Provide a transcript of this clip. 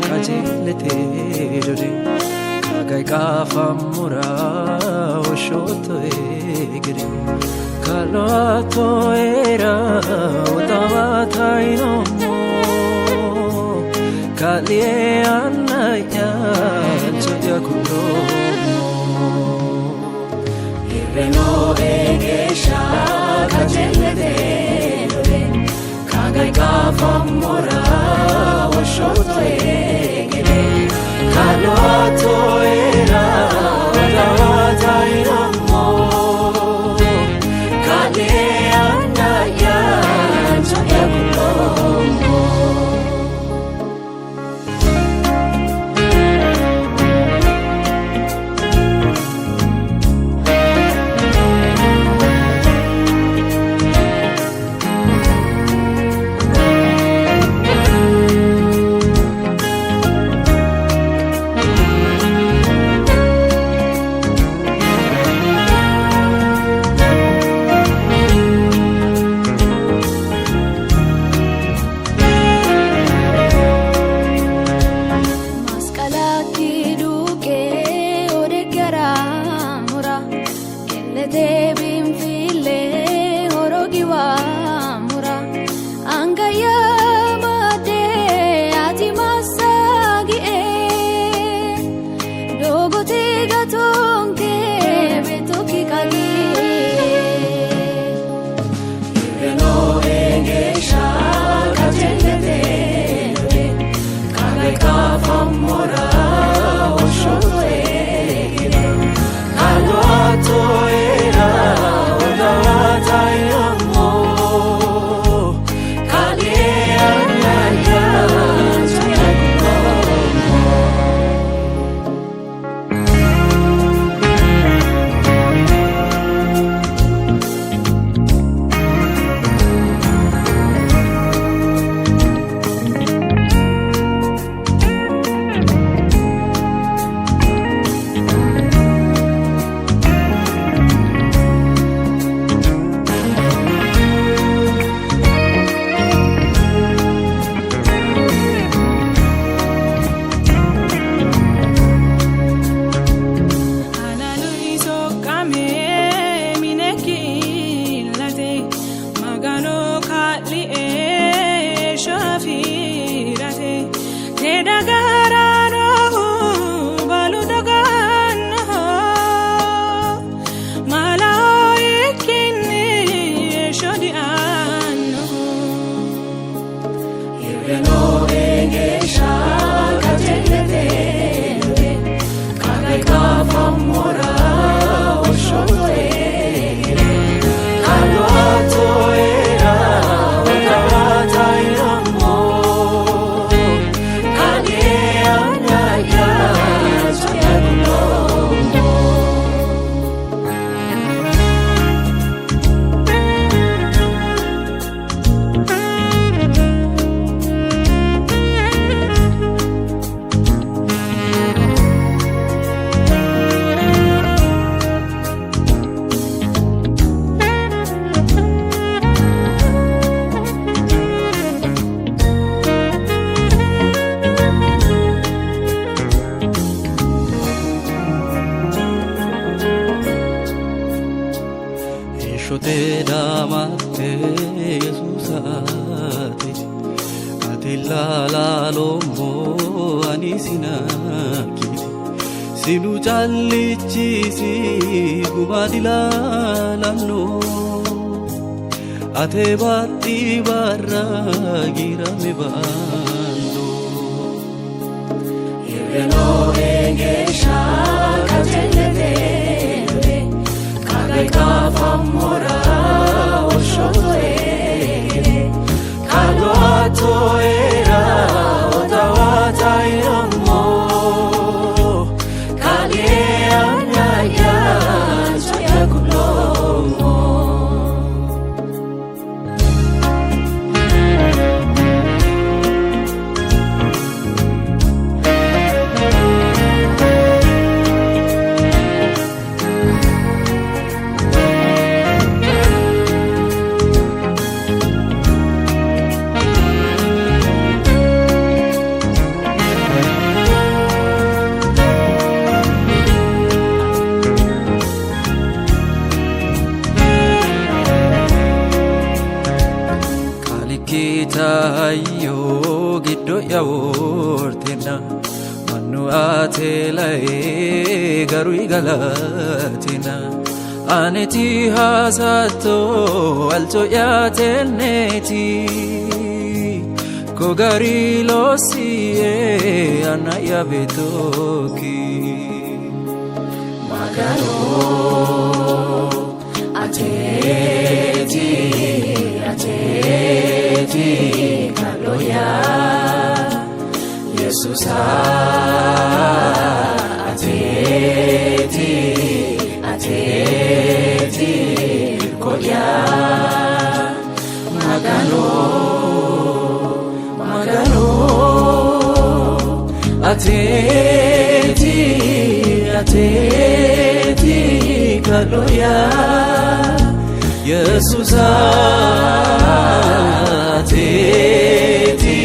kajelete dore kagai kafamura oshoto egre kalato era utavatai no kalie anaya chaya kulo ireno egesha kajelete dore kagai kafamura oshoto egre kalato era utavatai no kalie anaya chaya kulo shote damate Yesusate atilla la lomo anisina kiti sinu challichisi gumadila lanno ate batti barra girame bando ireno engesha kajelete kagai kafamora oshoto egre kalato era otavatai no kalie anaya chaya kulo fortena manu atelai garui galatina aneti hasato alto yateneti kogari losie anaya betoki magano ateti kaloya Jesus ateti koya magano ateti kaloya Jesus ateti